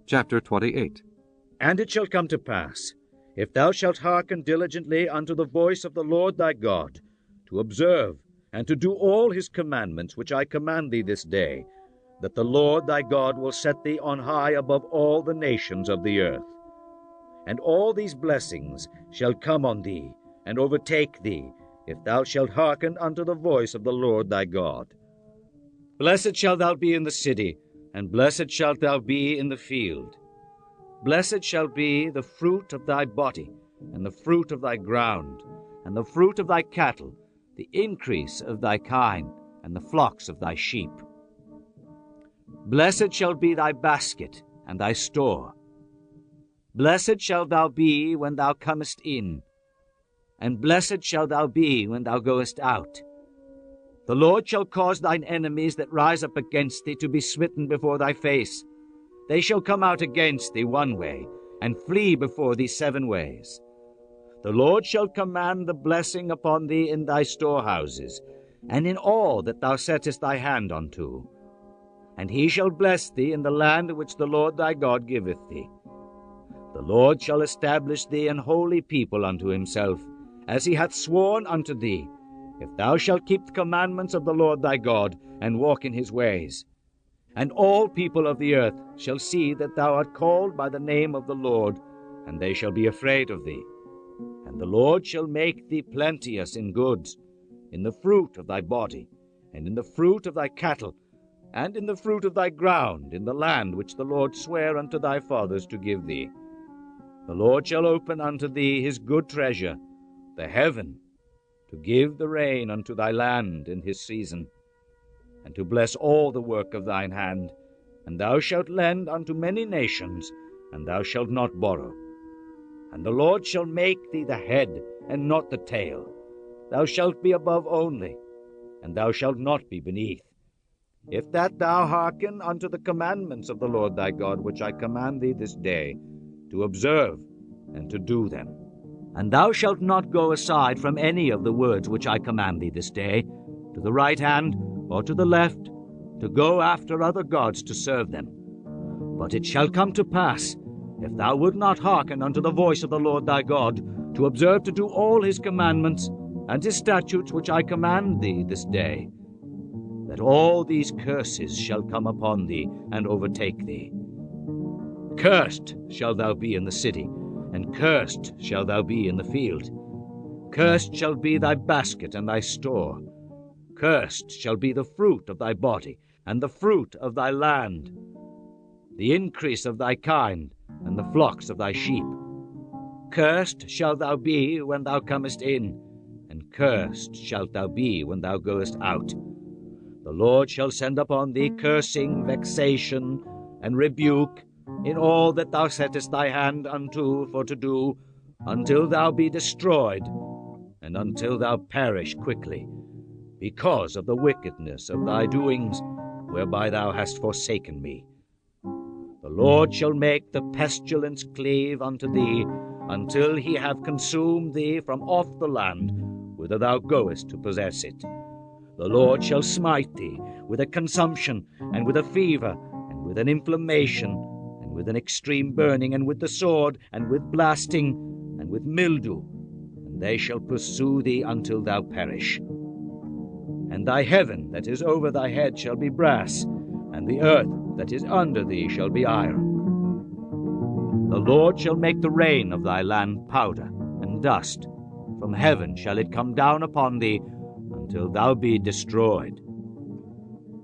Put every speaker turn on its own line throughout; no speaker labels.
Chapter 28.
And it shall come to pass, if thou shalt hearken diligently unto the voice of the Lord thy God, to observe and to do all his commandments which I command thee this day, that the Lord thy God will set thee on high above all the nations of the earth. And all these blessings shall come on thee, and overtake thee, if thou shalt hearken unto the voice of the Lord thy God. Blessed shalt thou be in the city, and blessed shalt thou be in the field. Blessed shall be the fruit of thy body, and the fruit of thy ground, and the fruit of thy cattle, the increase of thy kine, and the flocks of thy sheep. Blessed shall be thy basket and thy store. Blessed shalt thou be when thou comest in, and blessed shalt thou be when thou goest out. The Lord shall cause thine enemies that rise up against thee to be smitten before thy face. They shall come out against thee one way, and flee before thee 7 ways. The Lord shall command the blessing upon thee in thy storehouses, and in all that thou settest thy hand unto. And he shall bless thee in the land which the Lord thy God giveth thee. The Lord shall establish thee an holy people unto himself, as he hath sworn unto thee, if thou shalt keep the commandments of the Lord thy God, and walk in his ways. And all people of the earth shall see that thou art called by the name of the Lord, and they shall be afraid of thee. And the Lord shall make thee plenteous in goods, in the fruit of thy body, and in the fruit of thy cattle, and in the fruit of thy ground, in the land which the Lord sware unto thy fathers to give thee. The Lord shall open unto thee his good treasure, the heaven, to give the rain unto thy land in his season, and to bless all the work of thine hand. And thou shalt lend unto many nations, and thou shalt not borrow. And the Lord shall make thee the head, and not the tail. Thou shalt be above only, and thou shalt not be beneath. If that thou hearken unto the commandments of the Lord thy God, which I command thee this day, to observe and to do them. And thou shalt not go aside from any of the words which I command thee this day, to the right hand or to the left, to go after other gods to serve them. But it shall come to pass, if thou wilt not hearken unto the voice of the Lord thy God, to observe to do all his commandments and his statutes which I command thee this day, that all these curses shall come upon thee and overtake thee. Cursed shalt thou be in the city, and cursed shalt thou be in the field. Cursed shall be thy basket and thy store. Cursed shall be the fruit of thy body, and the fruit of thy land, the increase of thy kind, and the flocks of thy sheep. Cursed shalt thou be when thou comest in, and cursed shalt thou be when thou goest out. The Lord shall send upon thee cursing, vexation, and rebuke, in all that thou settest thy hand unto for to do, until thou be destroyed, and until thou perish quickly, because of the wickedness of thy doings, whereby thou hast forsaken me. The Lord shall make the pestilence cleave unto thee, until he have consumed thee from off the land, whither thou goest to possess it. The Lord shall smite thee with a consumption, and with a fever, and with an inflammation, and with an extreme burning, and with the sword, and with blasting, and with mildew, and they shall pursue thee until thou perish. And thy heaven that is over thy head shall be brass, and the earth that is under thee shall be iron. The Lord shall make the rain of thy land powder and dust. From heaven shall it come down upon thee, until thou be destroyed.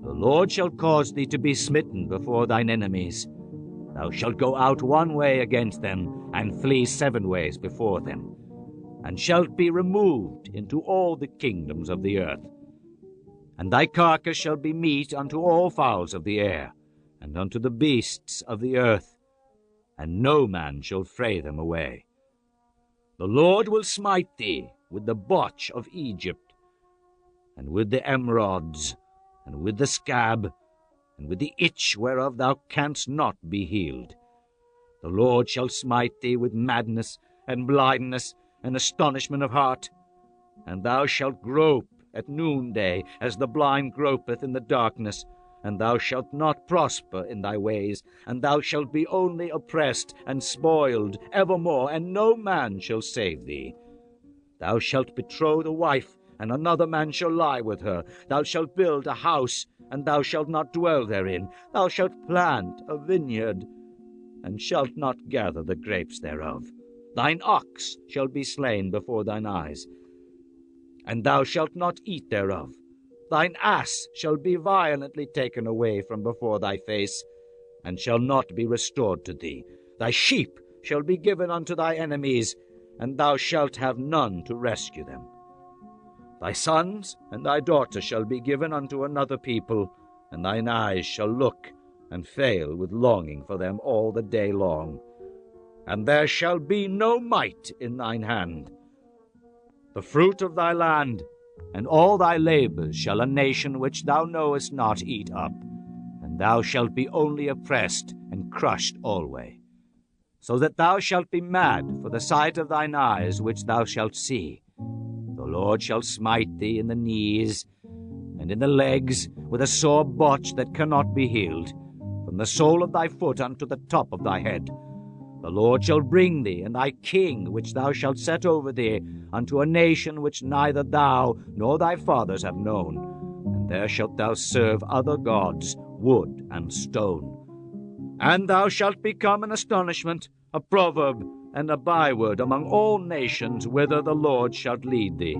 The Lord shall cause thee to be smitten before thine enemies. Thou shalt go out one way against them, and flee 7 ways before them, and shalt be removed into all the kingdoms of the earth. And thy carcass shall be meat unto all fowls of the air, and unto the beasts of the earth, and no man shall fray them away. The Lord will smite thee with the botch of Egypt, and with the emerods, and with the scab, and with the itch whereof thou canst not be healed. The Lord shall smite thee with madness, and blindness, and astonishment of heart, and thou shalt grope at noonday, as the blind gropeth in the darkness, and thou shalt not prosper in thy ways, and thou shalt be only oppressed and spoiled evermore, and no man shall save thee. Thou shalt betroth a wife, and another man shall lie with her. Thou shalt build a house, and thou shalt not dwell therein. Thou shalt plant a vineyard, and shalt not gather the grapes thereof. Thine ox shall be slain before thine eyes, and thou shalt not eat thereof. Thine ass shall be violently taken away from before thy face, and shall not be restored to thee. Thy sheep shall be given unto thy enemies, and thou shalt have none to rescue them. Thy sons and thy daughters shall be given unto another people, and thine eyes shall look and fail with longing for them all the day long. And there shall be no might in thine hand. The fruit of thy land and all thy labors shall a nation which thou knowest not eat up, and thou shalt be only oppressed and crushed alway, so that thou shalt be mad for the sight of thine eyes which thou shalt see. The Lord shall smite thee in the knees and in the legs with a sore botch that cannot be healed, from the sole of thy foot unto the top of thy head. The Lord shall bring thee and thy king which thou shalt set over thee unto a nation which neither thou nor thy fathers have known, and there shalt thou serve other gods, wood and stone. And thou shalt become an astonishment, a proverb, and a byword among all nations whither the Lord shalt lead thee.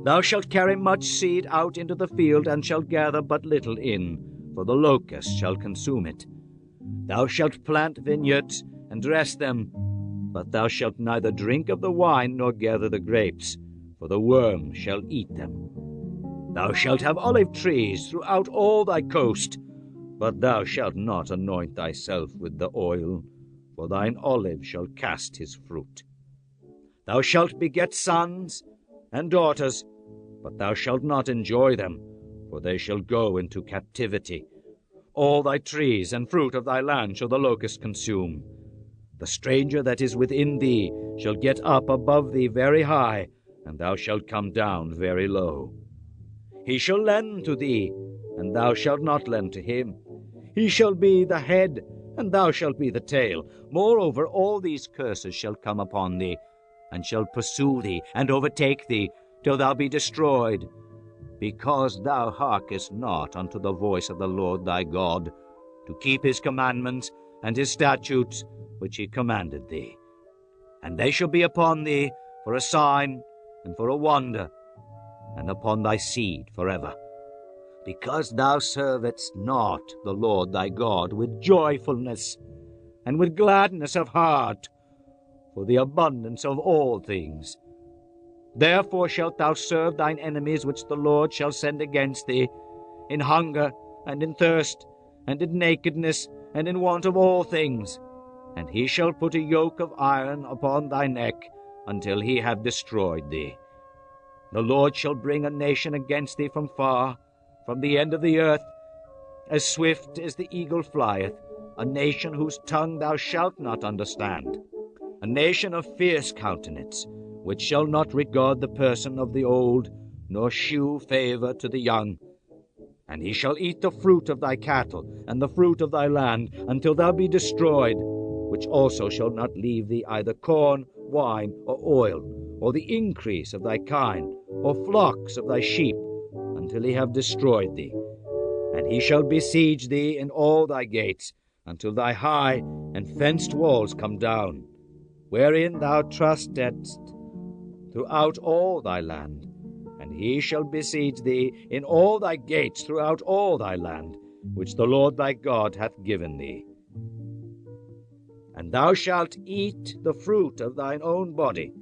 Thou shalt carry much seed out into the field, and shalt gather but little in, for the locust shall consume it. Thou shalt plant vineyards, and dress them, but thou shalt neither drink of the wine nor gather the grapes, for the worm shall eat them. Thou shalt have olive trees throughout all thy coast, but thou shalt not anoint thyself with the oil, for thine olive shall cast his fruit. Thou shalt beget sons and daughters, but thou shalt not enjoy them, for they shall go into captivity. All thy trees and fruit of thy land shall the locust consume. The stranger that is within thee shall get up above thee very high, and thou shalt come down very low. He shall lend to thee, and thou shalt not lend to him. He shall be the head, and thou shalt be the tail. Moreover, all these curses shall come upon thee, and shall pursue thee, and overtake thee, till thou be destroyed, because thou hearkest not unto the voice of the Lord thy God, to keep his commandments and his statutes, which he commanded thee. And they shall be upon thee for a sign and for a wonder, and upon thy seed forever, because thou servedst not the Lord thy God with joyfulness and with gladness of heart, for the abundance of all things. Therefore shalt thou serve thine enemies which the Lord shall send against thee, in hunger and in thirst, and in nakedness, and in want of all things. And he shall put a yoke of iron upon thy neck, until he have destroyed thee. The Lord shall bring a nation against thee from far, from the end of the earth, as swift as the eagle flieth, a nation whose tongue thou shalt not understand, a nation of fierce countenance, which shall not regard the person of the old, nor shew favor to the young. And he shall eat the fruit of thy cattle, and the fruit of thy land, until thou be destroyed, which also shall not leave thee either corn, wine, or oil, or the increase of thy kine, or flocks of thy sheep, until he have destroyed thee. And he shall besiege thee in all thy gates, until thy high and fenced walls come down, wherein thou trustedst throughout all thy land. And he shall besiege thee in all thy gates throughout all thy land, which the Lord thy God hath given thee. And thou shalt eat the fruit of thine own body,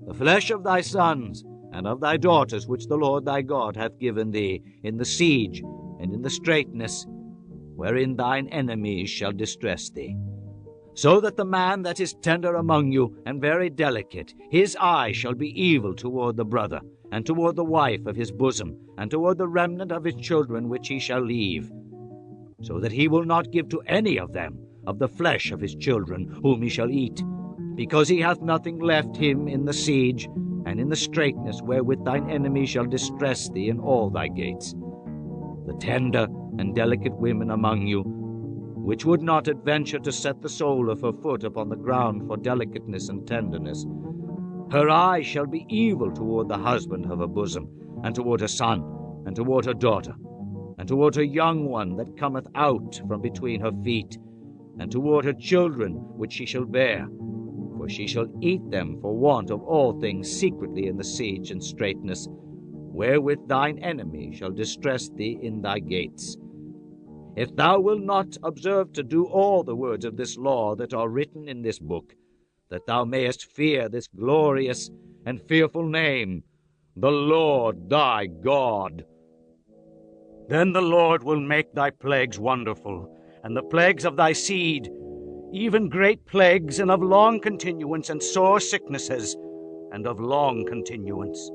the flesh of thy sons and of thy daughters, which the Lord thy God hath given thee, in the siege and in the straitness, wherein thine enemies shall distress thee. So that the man that is tender among you, and very delicate, his eye shall be evil toward the brother, and toward the wife of his bosom, and toward the remnant of his children which he shall leave, so that he will not give to any of them of the flesh of his children whom he shall eat, because he hath nothing left him in the siege, and in the straitness wherewith thine enemy shall distress thee in all thy gates. The tender and delicate women among you, which would not adventure to set the sole of her foot upon the ground for delicateness and tenderness. Her eye shall be evil toward the husband of her bosom, and toward her son, and toward her daughter, and toward her young one that cometh out from between her feet, and toward her children which she shall bear. For she shall eat them for want of all things secretly in the siege and straitness, wherewith thine enemy shall distress thee in thy gates. If thou wilt not observe to do all the words of this law that are written in this book, that thou mayest fear this glorious and fearful name, the Lord thy God. Then the Lord will make thy plagues wonderful, and the plagues of thy seed, even great plagues, and of long continuance, and sore sicknesses, and of long continuance.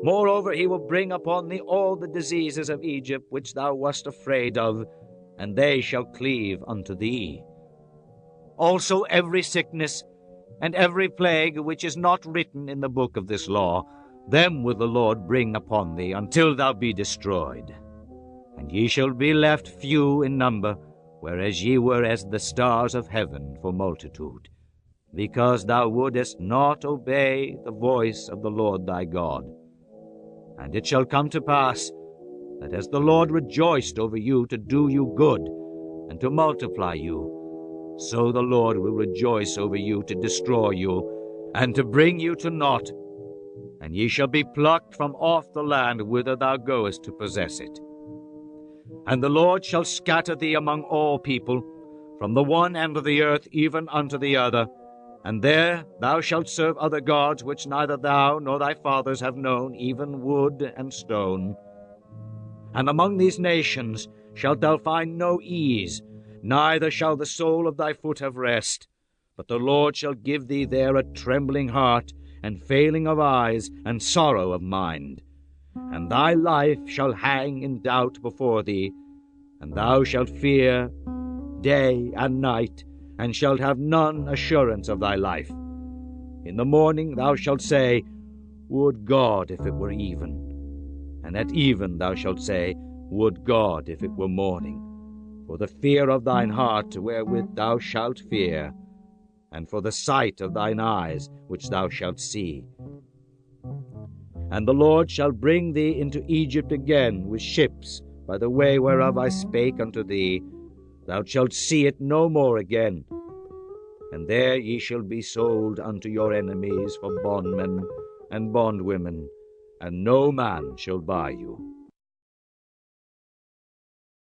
Moreover, he will bring upon thee all the diseases of Egypt which thou wast afraid of, and they shall cleave unto thee. Also every sickness and every plague which is not written in the book of this law, them will the Lord bring upon thee until thou be destroyed. And ye shall be left few in number, whereas ye were as the stars of heaven for multitude, because thou wouldest not obey the voice of the Lord thy God. And it shall come to pass, that as the Lord rejoiced over you to do you good, and to multiply you, so the Lord will rejoice over you to destroy you, and to bring you to naught. And ye shall be plucked from off the land whither thou goest to possess it. And the Lord shall scatter thee among all people, from the one end of the earth even unto the other, and there thou shalt serve other gods which neither thou nor thy fathers have known, even wood and stone. And among these nations shalt thou find no ease, neither shall the sole of thy foot have rest. But the Lord shall give thee there a trembling heart, and failing of eyes, and sorrow of mind. And thy life shall hang in doubt before thee, and thou shalt fear day and night, and shalt have none assurance of thy life. In the morning thou shalt say, Would God if it were even! And at even thou shalt say, Would God if it were morning! For the fear of thine heart wherewith thou shalt fear, and for the sight of thine eyes which thou shalt see. And the Lord shall bring thee into Egypt again with ships, by the way whereof I spake unto thee. Thou shalt see it no more again. And there ye shall be sold unto your enemies for bondmen and bondwomen, and no man shall buy you.